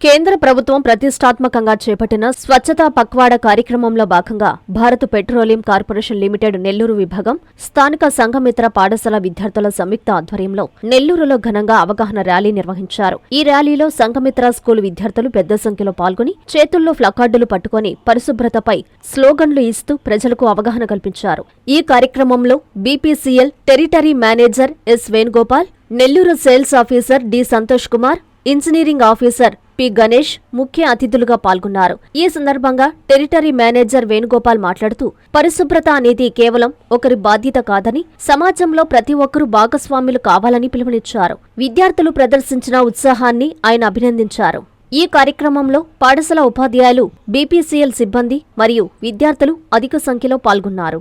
కేంద్ర ప్రభుత్వం ప్రతిష్టాత్మకంగా చేపట్టిన స్వచ్ఛతా పక్వాడా కార్యక్రమంలో భాగంగా Bharat petroleum corporation limited Nellore విభాగం స్థానిక సంఘమిత్ర పాఠశాల విద్యార్థుల సంయుక్త ఆధ్వర్యంలో నెల్లూరులో ఘనంగా అవగాహన ర్యాలీ నిర్వహించారు. ఈ ర్యాలీలో సంఘమిత్ర స్కూల్ విద్యార్థులు పెద్ద సంఖ్యలో పాల్గొని చేతుల్లో ప్లకార్డులు పట్టుకుని పరిశుభ్రతపై స్లోగన్లు ఇస్తూ ప్రజలకు అవగాహన కల్పించారు. ఈ కార్యక్రమంలో BPCL territory manager S Venugopal, Nellore sales officer D Santosh Kumar, engineering officer P Ganesh ముఖ్య అతిథులుగా పాల్గొన్నారు. ఈ సందర్భంగా టెరిటరీ మేనేజర్ వేణుగోపాల్ మాట్లాడుతూ పరిశుభ్రత అనేది కేవలం ఒకరి బాధ్యత కాదని, సమాజంలో ప్రతి ఒక్కరూ భాగస్వాములు కావాలని పిలుపునిచ్చారు. విద్యార్థులు ప్రదర్శించిన ఉత్సాహాన్ని ఆయన అభినందించారు. ఈ కార్యక్రమంలో పాఠశాల ఉపాధ్యాయులు, బీపీసీఎల్ సిబ్బంది మరియు విద్యార్థులు అధిక సంఖ్యలో పాల్గొన్నారు.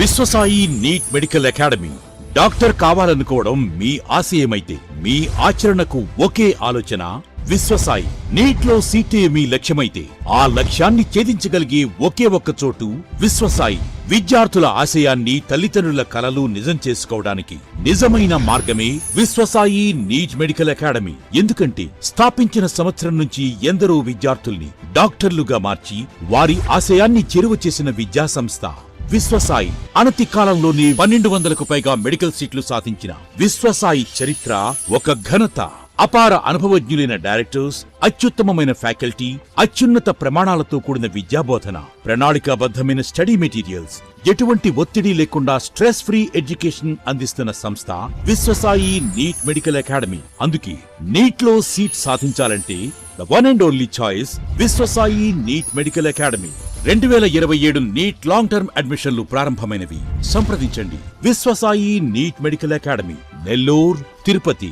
Viswasai NEET medical academy. Doctor కావాలనుకోవడం మీ ఆశయమైతే మీ ఆచరణకు ఒకే ఆలోచన విశ్వసాయి. నీట్ లో సీటే మీ లక్ష్యమైతే ఆ లక్ష్యాన్ని ఛేదించగలిగే ఒకే ఒక్క చోటు విశ్వసాయి. విద్యార్థుల ఆశయాన్ని, తల్లిదండ్రుల కలలు నిజం చేసుకోవడానికి నిజమైన మార్గమే విశ్వసాయి నీట్ మెడికల్ అకాడమీ. ఎందుకంటే స్థాపించిన సంవత్సరం నుంచి ఎందరో విద్యార్థుల్ని డాక్టర్లుగా మార్చి వారి ఆశయాన్ని చేరువ చేసిన విద్యా సంస్థ విశ్వసాయి. అనతి కాలంలోనే 1200కు పైగా మెడికల్ సీట్లు సాధించిన విశ్వసాయి చరిత్ర ఒక ఘనత. అపార అనుభవజ్ఞులైన డైరెక్టర్స్, అత్యుత్తమమైన ఫ్యాకల్టీ, అత్యున్నత ప్రమాణాలతో కూడిన విద్యాబోధన, ప్రణాళికాబద్ధమైన స్టడీ మెటీరియల్స్, ఎటువంటి ఒత్తిడి లేకుండా స్ట్రెస్ ఫ్రీ ఎడ్యుకేషన్ అందిస్తున్న సంస్థ విశ్వసాయి నీట్ మెడికల్ అకాడమీ. అందుకే నీట్ లో సీట్ సాధించాలంటే the one and only choice Viswasai NEET medical academy. 2027 NEET long term అడ్మిషన్లు ప్రారంభమైనవి. సంప్రదించండి Viswasai NEET medical academy, Nellore, Tirupati.